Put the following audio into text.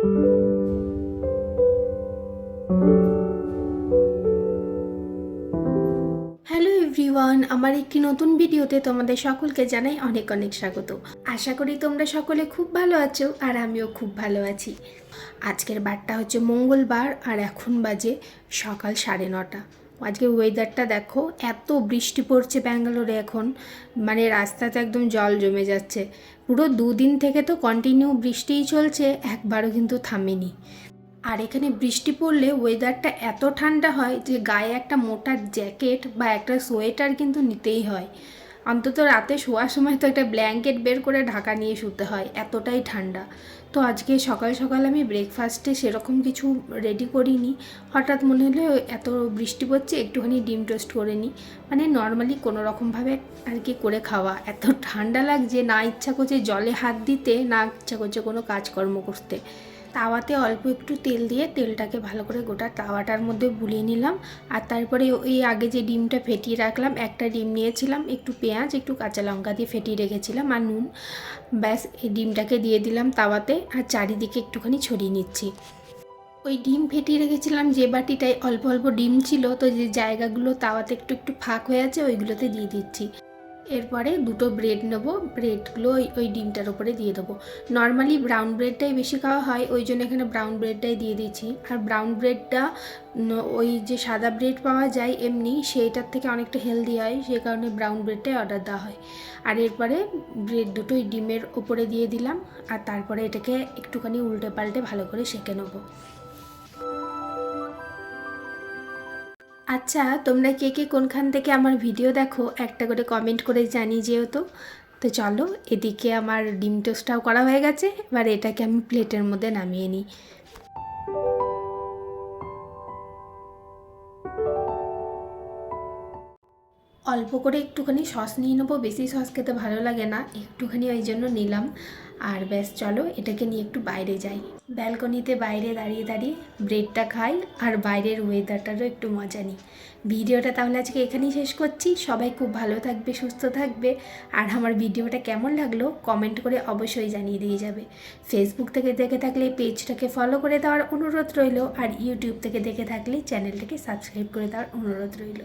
Hello everyone, আমার একটি নতুন ভিডিওতে তোমাদের সকলকে জানাই অনেক অনেক স্বাগত। আশা করি তোমরা সকলে খুব ভালো আছো আর আমিও খুব ভালো আছি। আজকের বারটা হচ্ছে মঙ্গলবার আর এখন বাজে সকাল 9:30। আজকে ওয়েদারটা দেখো, এত বৃষ্টি পড়ছে ব্যাঙ্গালোরে এখন, মানে রাস্তাতে একদম জল জমে যাচ্ছে। পুরো 2 দিন থেকে তো কন্টিনিউ বৃষ্টিই চলছে, একবারও কিন্তু থামেনি। আর এখানে বৃষ্টি পড়লে ওয়েদারটা এত ঠান্ডা হয় যে গায়ে একটা মোটা জ্যাকেট বা একটা সোয়েটার কিন্তু নিতেই হয়। অন্তত রাতে শোয়ার সময় তো একটা ব্ল্যাঙ্কেট বের করে ঢাকা নিয়ে শুতে হয়, এতটাই ঠান্ডা। তো আজকে সকাল সকাল আমি ব্রেকফাস্টে সেরকম কিছু রেডি করিনি। হঠাৎ মনে হলো এত বৃষ্টি পড়ছে, একটুখানি ডিম টোস্ট করে নিই। মানে নর্মালি কোনো রকমভাবে আর কি করে খাওয়া, এত ঠান্ডা লাগছে, না ইচ্ছা করছে জলে হাত দিতে, না ইচ্ছা করছে কোনো কাজকর্ম করতে। তাওয়াতে অল্প একটু তেল দিয়ে তেলটাকে ভালো করে গোটা তাওয়াটার মধ্যে বুলিয়ে নিলাম। আর তারপরে ওই আগে যে ডিমটা ফেটিয়ে রাখলাম, একটা ডিম নিয়েছিলাম, একটু পেঁয়াজ, একটু কাঁচা লঙ্কা দিয়ে ফেটিয়ে রেখেছিলাম আর নুন। ব্যাস, এই ডিমটাকে দিয়ে দিলাম তাওয়াতে আর চারিদিকে একটুখানি ছড়িয়ে নিচ্ছি। ওই ডিম ফেটিয়ে রেখেছিলাম যে বাটিটায় অল্প অল্প ডিম ছিল, তো যে জায়গাগুলো তাওয়াতে একটু একটু ফাঁক হয়ে আছে ওইগুলোতে দিয়ে দিচ্ছি। এরপরে দুটো ব্রেড নেবো, ব্রেডগুলো ওই ডিমটার ওপরে দিয়ে দেবো। নর্মালি ব্রাউন ব্রেডটাই বেশি খাওয়া হয়, ওই জন্য এখানে ব্রাউন ব্রেডটাই দিয়ে দিচ্ছি। আর ব্রাউন ব্রেডটা ওই যে সাদা ব্রেড পাওয়া যায় এমনি, সেইটার থেকে অনেকটা হেলদি হয়, সেই কারণে ব্রাউন ব্রেডটাই অর্ডার দেওয়া হয়। আর এরপরে ব্রেড দুটোই ডিমের ওপরে দিয়ে দিলাম আর তারপরে এটাকে একটুখানি উল্টে পাল্টে ভালো করে সেঁকে নেবো। আচ্ছা, তোমরা কে কে কোনখান থেকে আমার ভিডিও দেখো একটা করে কমেন্ট করে জানিয়ে যেও তো। তো চলো, এদিকে আমার ডিম টোস্টটাও করা হয়ে গেছে, এবার এটাকে আমি প্লেটের মধ্যে নামিয়ে নিই। অল্প করে একটুখানি সস নিয়ে নেবো, বেশি সস খেতে ভালো লাগে না, একটুখানি ওই জন্য নিলাম। আর ব্যাস চলো, এটাকে নিয়ে একটু বাইরে যাই। ব্যালকনিতে বাইরে দাঁড়িয়ে দাঁড়িয়ে ব্রেডটা খাই আর বাইরের ওয়েদারটারও একটু মজা নিই। ভিডিওটা তাহলে আজকে এখানেই শেষ করছি। সবাই খুব ভালো থাকবে, সুস্থ থাকবে। আর আমার ভিডিওটা কেমন লাগলো কমেন্ট করে অবশ্যই জানিয়ে দিয়ে যাবে। ফেসবুক থেকে দেখে থাকলে পেজটাকে ফলো করে দেওয়ার অনুরোধ রইল, আর ইউটিউব থেকে দেখে থাকলে চ্যানেলটাকে সাবস্ক্রাইব করে দেওয়ার অনুরোধ রইল।